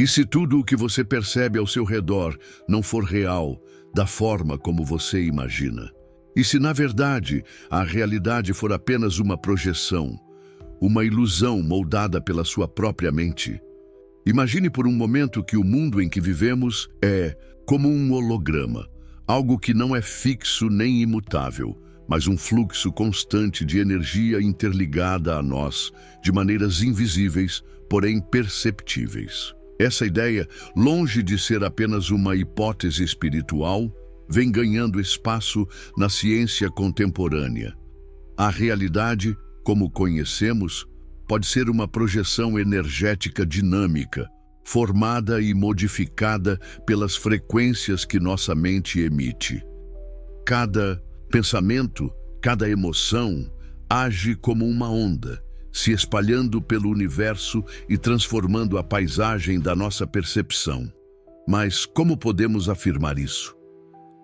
E se tudo o que você percebe ao seu redor não for real, da forma como você imagina? E se, na verdade, a realidade for apenas uma projeção, uma ilusão moldada pela sua própria mente? Imagine por um momento que o mundo em que vivemos é como um holograma, algo que não é fixo nem imutável, mas um fluxo constante de energia interligada a nós, de maneiras invisíveis, porém perceptíveis. Essa ideia, longe de ser apenas uma hipótese espiritual, vem ganhando espaço na ciência contemporânea. A realidade, como conhecemos, pode ser uma projeção energética dinâmica, formada e modificada pelas frequências que nossa mente emite. Cada pensamento, cada emoção, age como uma onda, se espalhando pelo universo e transformando a paisagem da nossa percepção. Mas como podemos afirmar isso?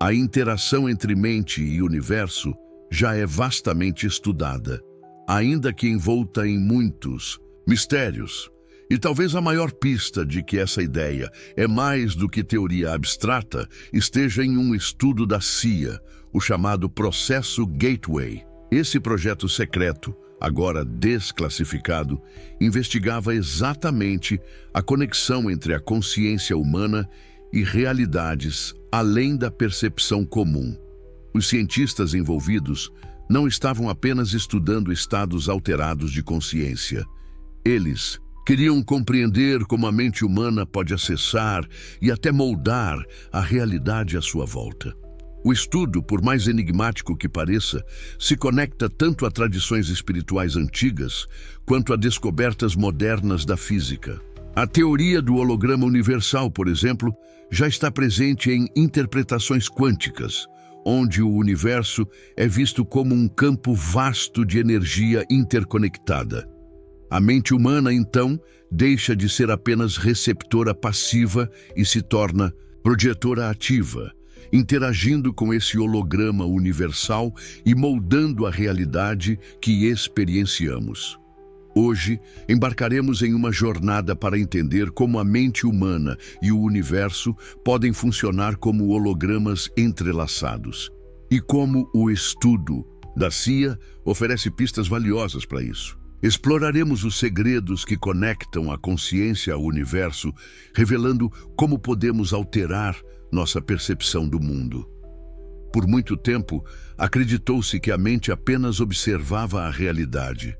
A interação entre mente e universo já é vastamente estudada, ainda que envolta em muitos mistérios. E talvez a maior pista de que essa ideia é mais do que teoria abstrata esteja em um estudo da CIA, o chamado Processo Gateway. Esse projeto secreto, agora desclassificado, investigava exatamente a conexão entre a consciência humana e realidades além da percepção comum. Os cientistas envolvidos não estavam apenas estudando estados alterados de consciência. Eles queriam compreender como a mente humana pode acessar e até moldar a realidade à sua volta. O estudo, por mais enigmático que pareça, se conecta tanto a tradições espirituais antigas quanto a descobertas modernas da física. A teoria do holograma universal, por exemplo, já está presente em interpretações quânticas, onde o universo é visto como um campo vasto de energia interconectada. A mente humana, então, deixa de ser apenas receptora passiva e se torna projetora ativa, interagindo com esse holograma universal e moldando a realidade que experienciamos. Hoje, embarcaremos em uma jornada para entender como a mente humana e o universo podem funcionar como hologramas entrelaçados, e como o estudo da CIA oferece pistas valiosas para isso. Exploraremos os segredos que conectam a consciência ao universo, revelando como podemos alterar nossa percepção do mundo. Por muito tempo, acreditou-se que a mente apenas observava a realidade.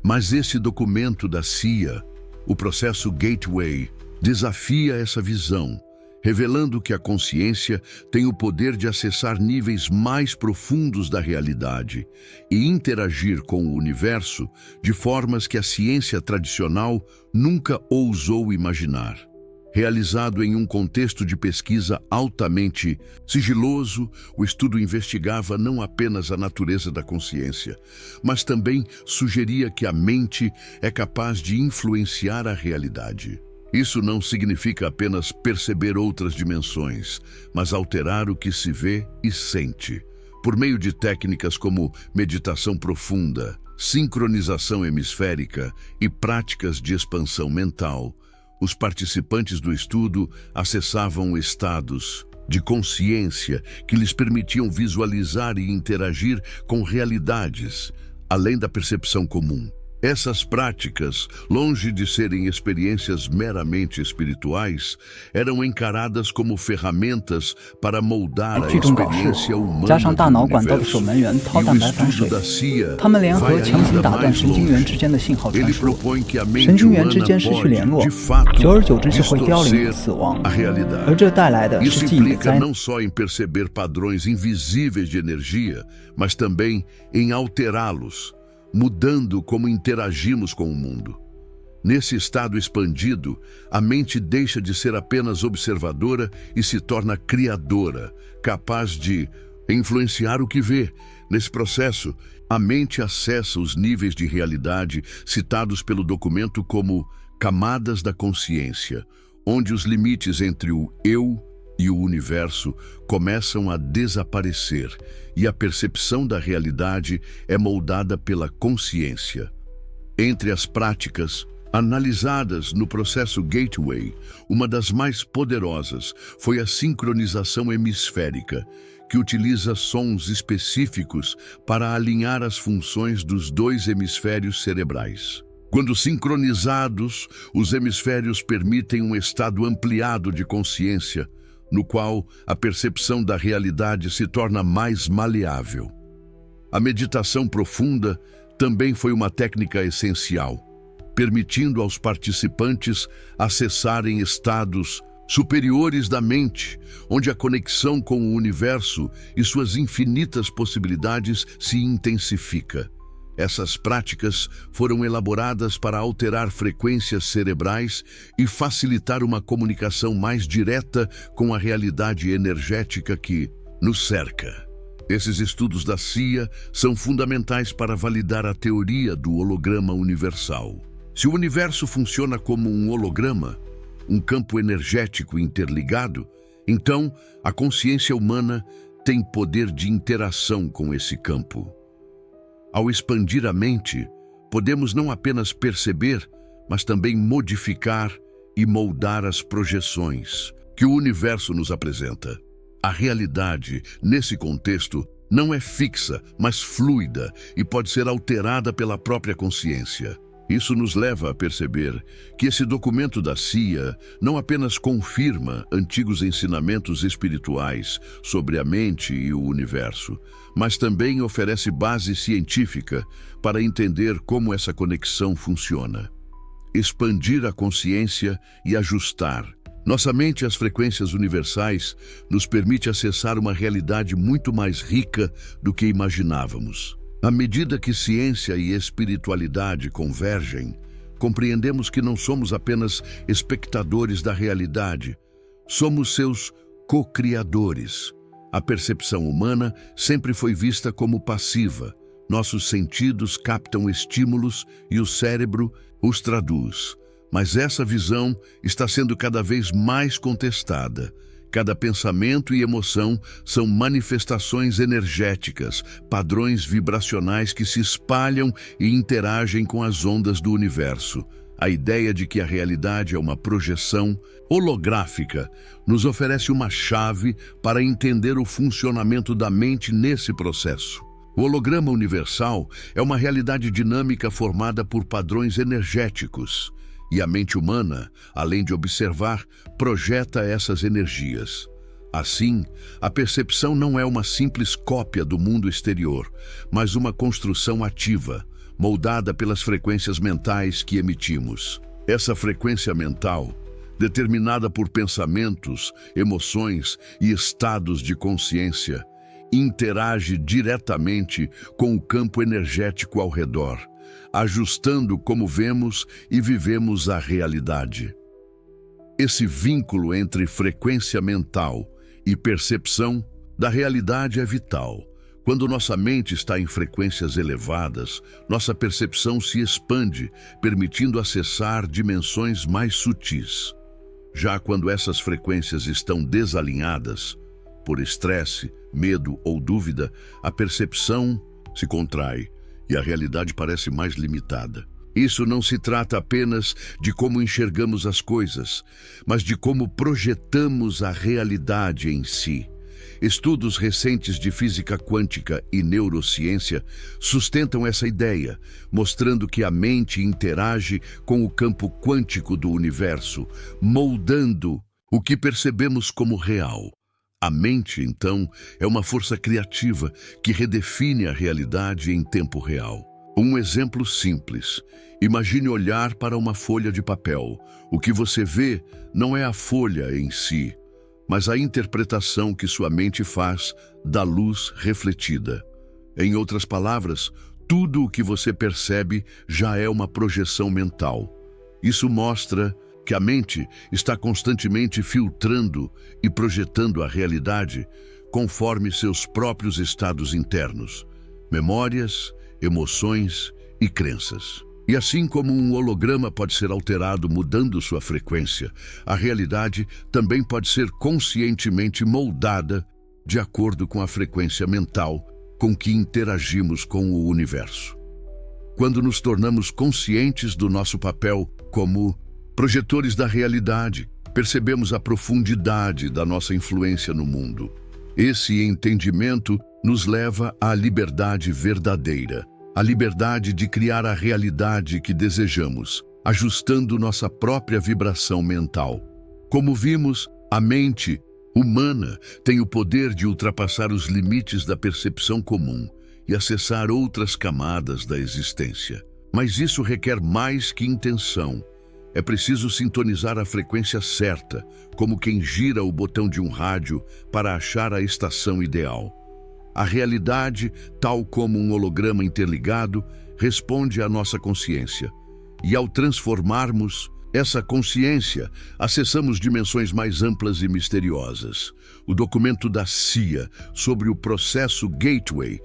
Mas esse documento da CIA, o processo Gateway, desafia essa visão, revelando que a consciência tem o poder de acessar níveis mais profundos da realidade e interagir com o universo de formas que a ciência tradicional nunca ousou imaginar. Realizado em um contexto de pesquisa altamente sigiloso, o estudo investigava não apenas a natureza da consciência, mas também sugeria que a mente é capaz de influenciar a realidade. Isso não significa apenas perceber outras dimensões, mas alterar o que se vê e sente, por meio de técnicas como meditação profunda, sincronização hemisférica e práticas de expansão mental. Os participantes do estudo acessavam estados de consciência que lhes permitiam visualizar e interagir com realidades, além da percepção comum. Essas práticas, longe de serem experiências meramente espirituais, eram encaradas como ferramentas para moldar a experiência humana 加上大脑 do 管道的 universo. 守门员掏 E 蛋 o 白反 estudo 水 da CIA 他们联合 vai 强行 ainda 打断 mais 神经元 longe. 之间的信号传 Ele 输， propõe que a 神 mente 经元之间 humana 失去联络 pode, de fato, 久而久之就会凋零 distorcer 死亡， a realidade. 而这带来的 Isso 是记忆的 implica 灾难。 não só em perceber padrões invisíveis de energia, mas também em alterá-los, mudando como interagimos com o mundo. Nesse estado expandido, a mente deixa de ser apenas observadora e se torna criadora, capaz de influenciar o que vê. Nesse processo, a mente acessa os níveis de realidade citados pelo documento como camadas da consciência, onde os limites entre o eu e o universo começam a desaparecer e a percepção da realidade é moldada pela consciência. Entre as práticas, Analisadas no processo Gateway, uma das mais poderosas foi a sincronização hemisférica, que utiliza sons específicos para alinhar as funções dos dois hemisférios cerebrais. Quando sincronizados, os hemisférios permitem um estado ampliado de consciência, no qual a percepção da realidade se torna mais maleável. A meditação profunda também foi uma técnica essencial, permitindo aos participantes acessarem estados superiores da mente, onde a conexão com o universo e suas infinitas possibilidades se intensifica. Essas práticas foram elaboradas para alterar frequências cerebrais e facilitar uma comunicação mais direta com a realidade energética que nos cerca. Esses estudos da CIA são fundamentais para validar a teoria do holograma universal. Se o universo funciona como um holograma, um campo energético interligado, então a consciência humana tem poder de interação com esse campo. Ao expandir a mente, podemos não apenas perceber, mas também modificar e moldar as projeções que o universo nos apresenta. A realidade, nesse contexto, não é fixa, mas fluida e pode ser alterada pela própria consciência. Isso nos leva a perceber que esse documento da CIA não apenas confirma antigos ensinamentos espirituais sobre a mente e o universo, mas também oferece base científica para entender como essa conexão funciona. Expandir a consciência e ajustar nossa mente às frequências universais nos permite acessar uma realidade muito mais rica do que imaginávamos. À medida que ciência e espiritualidade convergem, compreendemos que não somos apenas espectadores da realidade, somos seus co-criadores. A percepção humana sempre foi vista como passiva. Nossos sentidos captam estímulos e o cérebro os traduz. Mas essa visão está sendo cada vez mais contestada. Cada pensamento e emoção são manifestações energéticas, padrões vibracionais que se espalham e interagem com as ondas do universo. A ideia de que a realidade é uma projeção holográfica nos oferece uma chave para entender o funcionamento da mente nesse processo. O holograma universal é uma realidade dinâmica formada por padrões energéticos. E a mente humana, além de observar, projeta essas energias. Assim, a percepção não é uma simples cópia do mundo exterior, mas uma construção ativa, moldada pelas frequências mentais que emitimos. Essa frequência mental, determinada por pensamentos, emoções e estados de consciência, interage diretamente com o campo energético ao redor, ajustando como vemos e vivemos a realidade. Esse vínculo entre frequência mental e percepção da realidade é vital. Quando nossa mente está em frequências elevadas, nossa percepção se expande, permitindo acessar dimensões mais sutis. Já quando essas frequências estão desalinhadas, por estresse, medo ou dúvida, a percepção se contrai e a realidade parece mais limitada. Isso não se trata apenas de como enxergamos as coisas, mas de como projetamos a realidade em si. Estudos recentes de física quântica e neurociência sustentam essa ideia, mostrando que a mente interage com o campo quântico do universo, moldando o que percebemos como real. A mente, então, é uma força criativa que redefine a realidade em tempo real. Um exemplo simples. Imagine olhar para uma folha de papel. O que você vê não é a folha em si, mas a interpretação que sua mente faz da luz refletida. Em outras palavras, tudo o que você percebe já é uma projeção mental. Isso mostra que a mente está constantemente filtrando e projetando a realidade conforme seus próprios estados internos, memórias, emoções e crenças. E assim como um holograma pode ser alterado mudando sua frequência, a realidade também pode ser conscientemente moldada de acordo com a frequência mental com que interagimos com o universo. Quando nos tornamos conscientes do nosso papel Como projetores da realidade, percebemos a profundidade da nossa influência no mundo. Esse entendimento nos leva à liberdade verdadeira, a liberdade de criar a realidade que desejamos, ajustando nossa própria vibração mental. Como vimos, a mente humana tem o poder de ultrapassar os limites da percepção comum e acessar outras camadas da existência. Mas isso requer mais que intenção. É preciso sintonizar a frequência certa, como quem gira o botão de um rádio para achar a estação ideal. A realidade, tal como um holograma interligado, responde à nossa consciência. E ao transformarmos essa consciência, acessamos dimensões mais amplas e misteriosas. O documento da CIA sobre o processo Gateway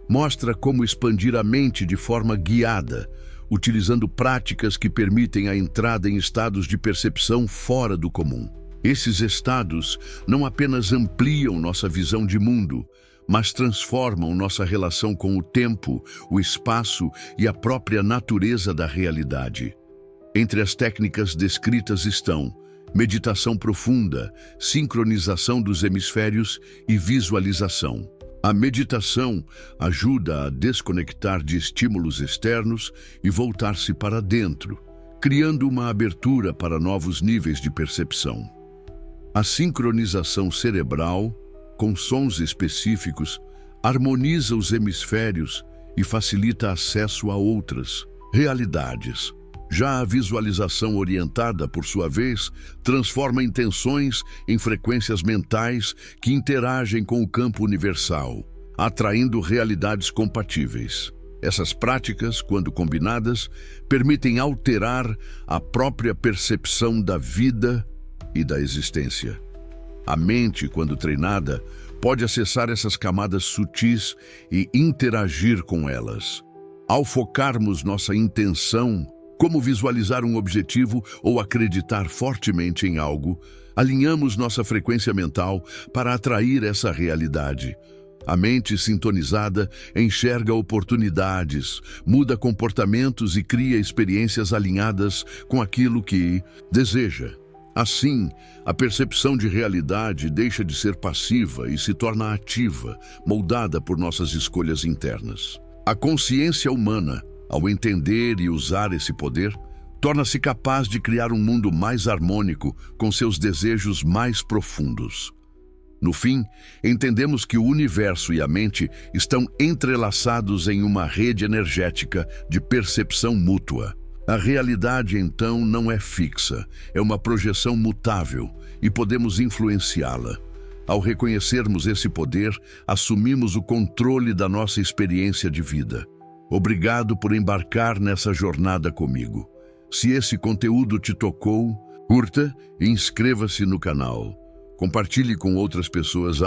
mostra como expandir a mente de forma guiada, utilizando práticas que permitem a entrada em estados de percepção fora do comum. Esses estados não apenas ampliam nossa visão de mundo, mas transformam nossa relação com o tempo, o espaço e a própria natureza da realidade. Entre as técnicas descritas estão meditação profunda, sincronização dos hemisférios e visualização. A meditação ajuda a desconectar de estímulos externos e voltar-se para dentro, criando uma abertura para novos níveis de percepção. A sincronização cerebral, com sons específicos, harmoniza os hemisférios e facilita acesso a outras realidades. Já a visualização orientada, por sua vez, transforma intenções em frequências mentais que interagem com o campo universal, atraindo realidades compatíveis. Essas práticas, quando combinadas, permitem alterar a própria percepção da vida e da existência. A mente, quando treinada, pode acessar essas camadas sutis e interagir com elas. Ao focarmos nossa intenção, como visualizar um objetivo ou acreditar fortemente em algo, alinhamos nossa frequência mental para atrair essa realidade. A mente sintonizada enxerga oportunidades, muda comportamentos e cria experiências alinhadas com aquilo que deseja. Assim, a percepção de realidade deixa de ser passiva e se torna ativa, moldada por nossas escolhas internas. A consciência humana, ao entender e usar esse poder, torna-se capaz de criar um mundo mais harmônico com seus desejos mais profundos. No fim, entendemos que o universo e a mente estão entrelaçados em uma rede energética de percepção mútua. A realidade, então, não é fixa, é uma projeção mutável e podemos influenciá-la. Ao reconhecermos esse poder, assumimos o controle da nossa experiência de vida. Obrigado por embarcar nessa jornada comigo. Se esse conteúdo te tocou, curta e inscreva-se no canal. Compartilhe com outras pessoas.